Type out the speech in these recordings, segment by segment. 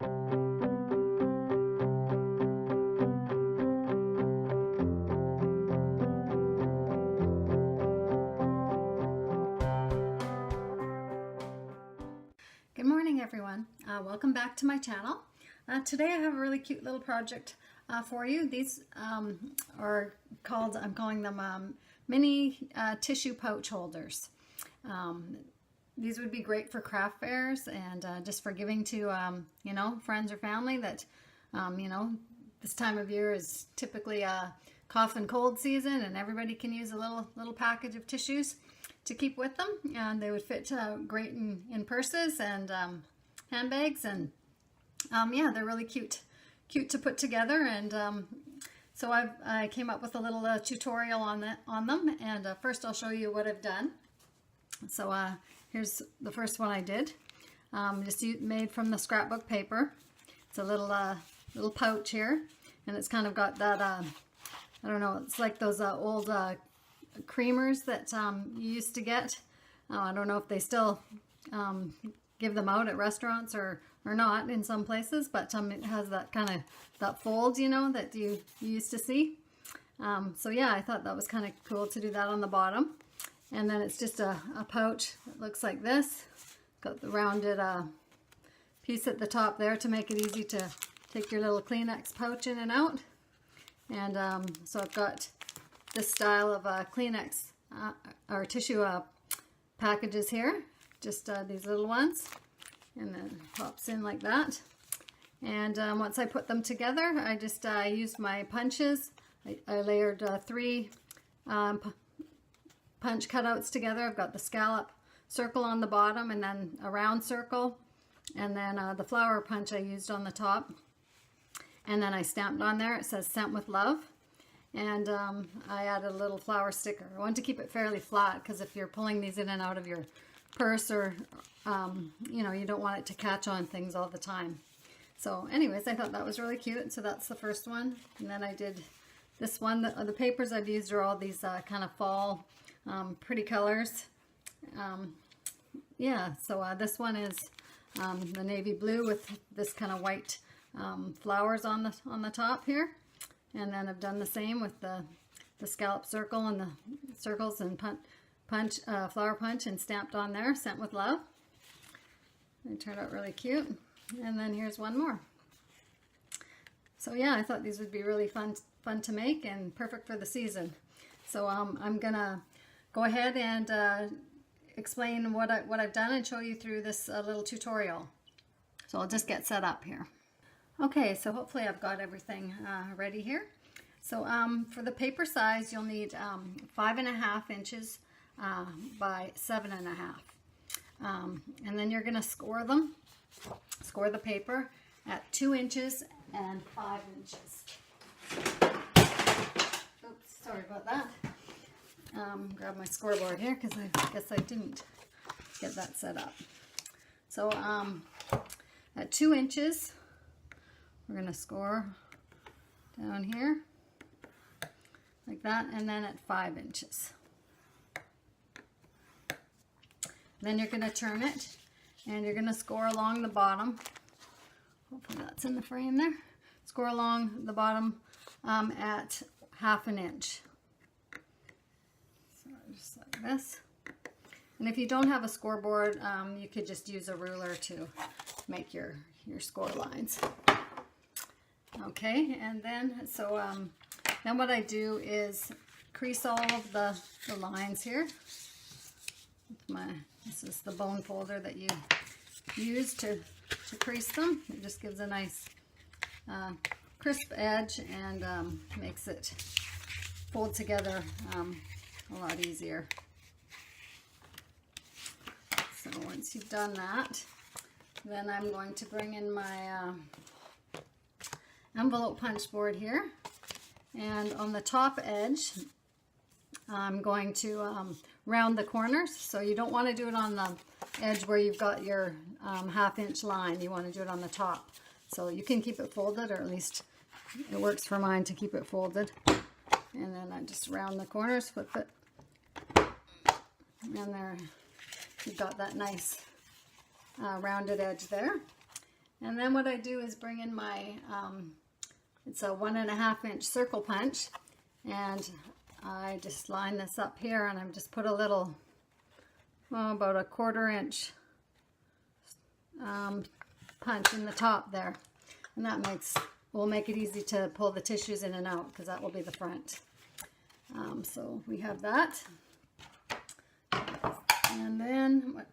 Good morning, everyone. Welcome back to my channel. Today I have a really cute little project for you. These are called, I'm calling them mini tissue pouch holders. These would be great for craft fairs and just for giving to, you know, friends or family that, you know, this time of year is typically a cough and cold season, and everybody can use a little package of tissues to keep with them, and they would fit great in purses and handbags, and yeah, they're really cute to put together. And so I came up with a little tutorial on them, and first I'll show you what I've done. So here's the first one I did, just made from the scrapbook paper. It's a little pouch here, and it's kind of got that I don't know, it's like those old creamers that you used to get. I don't know if they still give them out at restaurants or not in some places, but it has that kind of that fold, you know, that you used to see. So yeah, I thought that was kind of cool to do that on the bottom. And then it's just a pouch that looks like this. Got the rounded piece at the top there to make it easy to take your little Kleenex pouch in and out. And so I've got this style of Kleenex or tissue packages here, just these little ones, and then it pops in like that. And once I put them together, I just used my punches. I layered 3 punch cutouts together. I've got the scallop circle on the bottom, and then a round circle, and then the flower punch I used on the top. And then I stamped on there, it says "Sent with Love." And I added a little flower sticker. I want to keep it fairly flat, because if you're pulling these in and out of your purse, or you know, you don't want it to catch on things all the time. So anyways, I thought that was really cute. So that's the first one. And then I did this one. The papers I've used are all these kind of fall pretty colors. Yeah, so this one is the navy blue with this kind of white flowers on the top here. And then I've done the same with the scallop circle and the circles and flower punch, and stamped on there, "Sent with Love." It turned out really cute. And then here's one more. So yeah, I thought these would be really fun to make and perfect for the season. So I'm gonna go ahead and explain what I've done and show you through this little tutorial. So I'll just get set up here. Okay, so hopefully I've got everything ready here. So for the paper size, you'll need 5.5 inches by 7.5. And then you're gonna score the paper at 2 inches and 5 inches. Oops, sorry about that. Grab my scoreboard here, because I guess I didn't get that set up. So at 2 inches, we're going to score down here like that, and then at 5 inches. Then you're going to turn it, and you're going to score along the bottom. Hopefully that's in the frame there. Score along the bottom at 1/2 inch. So just like this. And if you don't have a scoreboard, you could just use a ruler to make your score lines. Okay, and then then what I do is crease all of the lines here. This is the bone folder that you use to crease them. It just gives a nice crisp edge, and makes it fold together a lot easier. So once you've done that, then I'm going to bring in my envelope punch board here, and on the top edge I'm going to round the corners. So you don't want to do it on the edge where you've got your 1/2 inch line. You want to do it on the top. So you can keep it folded, or at least it works for mine to keep it folded. And then I just round the corners, flip it, and there you've got that nice rounded edge there. And then what I do is bring in my, it's a 1.5 inch circle punch, and I just line this up here, and I'm just put a little, about a 1/4 inch punch in the top there, and that will make it easy to pull the tissues in and out, because that will be the front. So we have that, and then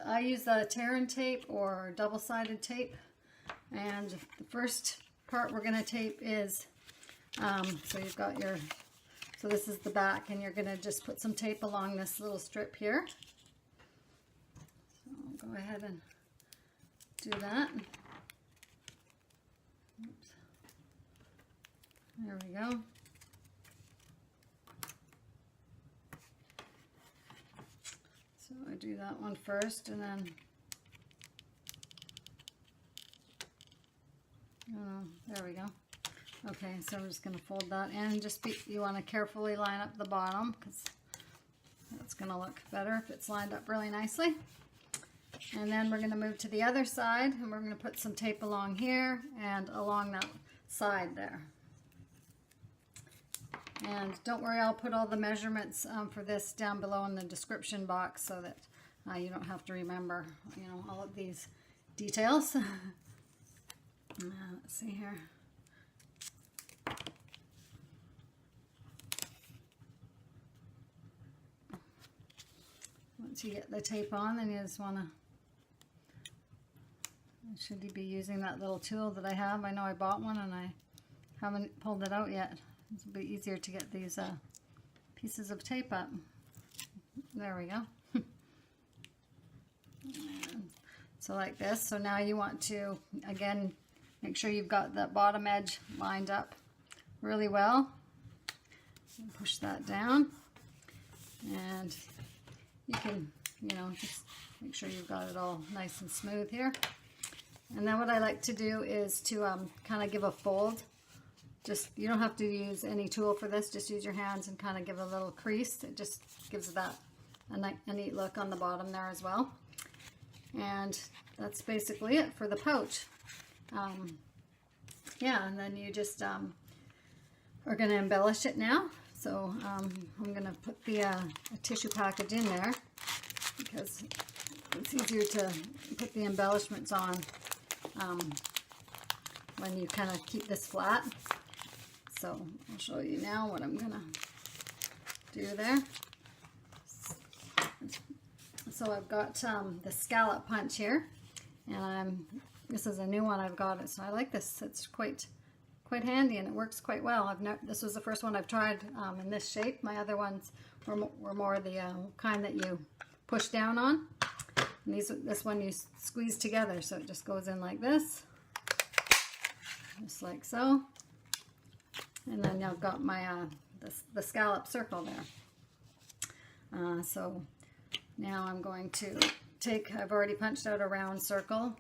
I use a Terran tape or double-sided tape, and the first part we're going to tape is so you've got your, so this is the back, and you're going to just put some tape along this little strip here. So I'll go ahead and do that. Oops. There we go. So I do that one first, and then there we go. Okay, so we're just going to fold that in. You want to carefully line up the bottom, because that's going to look better if it's lined up really nicely. And then we're going to move to the other side, and we're going to put some tape along here and along that side there. And don't worry, I'll put all the measurements for this down below in the description box, so that you don't have to remember, all of these details. Let's see here. Once you get the tape on, then you just want to, should be using that little tool that I have. I know I bought one and I haven't pulled it out yet. It'll be easier to get these pieces of tape up. There we go. So like this. So now you want to, again, make sure you've got that bottom edge lined up really well. Push that down, and you can, just make sure you've got it all nice and smooth here. And then what I like to do is to kind of give a fold. You don't have to use any tool for this, just use your hands and kind of give a little crease. It just gives that a neat look on the bottom there as well. And that's basically it for the pouch. Yeah, and then you just are going to embellish it now. So I'm going to put a tissue package in there, because it's easier to put the embellishments on when you kind of keep this flat. So I'll show you now what I'm going to do there. So I've got the scallop punch here, and this is a new one I've got it, so I like this. It's quite handy, and it works quite well. This was the first one I've tried in this shape. My other ones were more the kind that you push down on. And this one you squeeze together, so it just goes in like this, just like so. And then I've got my the scallop circle there. So now I'm going to I've already punched out a round circle,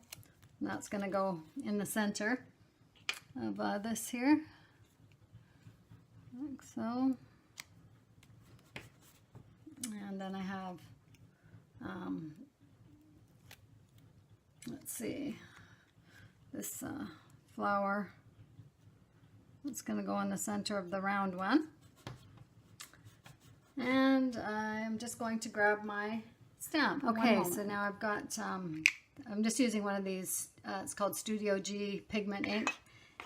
and that's going to go in the center of this here, like so. And then I have, let's see, this flower. It's going to go in the center of the round one. And I'm just going to grab my stamp. Okay, so now I've got, I'm just using one of these, it's called Studio G pigment ink,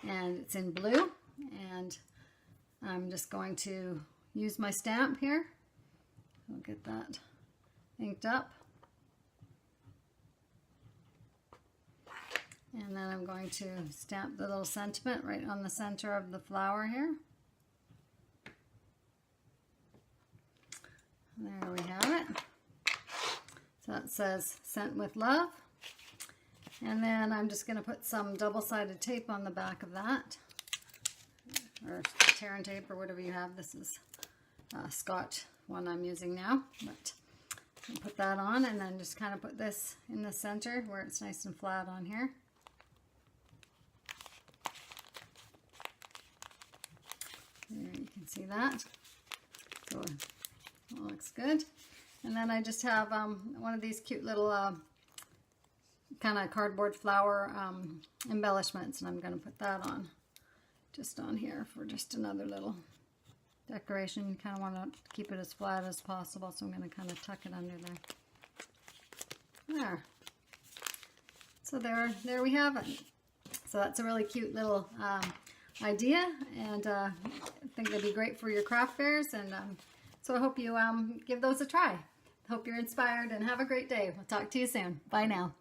and it's in blue. And I'm just going to use my stamp here. I'll get that inked up. And then I'm going to stamp the little sentiment right on the center of the flower here. There we have it. So that says "Sent with Love." And then I'm just going to put some double-sided tape on the back of that, or Terran tape, or whatever you have. This is Scotch one I'm using now, but I'll put that on, and then just kind of put this in the center where it's nice and flat on here. There, you can see that. So it looks good. And then I just have one of these cute little kind of cardboard flower embellishments, and I'm going to put that on, just on here for just another little decoration. You kind of want to keep it as flat as possible, so I'm going to kind of tuck it under there. There. So there we have it. So that's a really cute little idea, and I think they'd be great for your craft fairs, and so I hope you give those a try. Hope you're inspired, and have a great day. We'll talk to you soon. Bye now.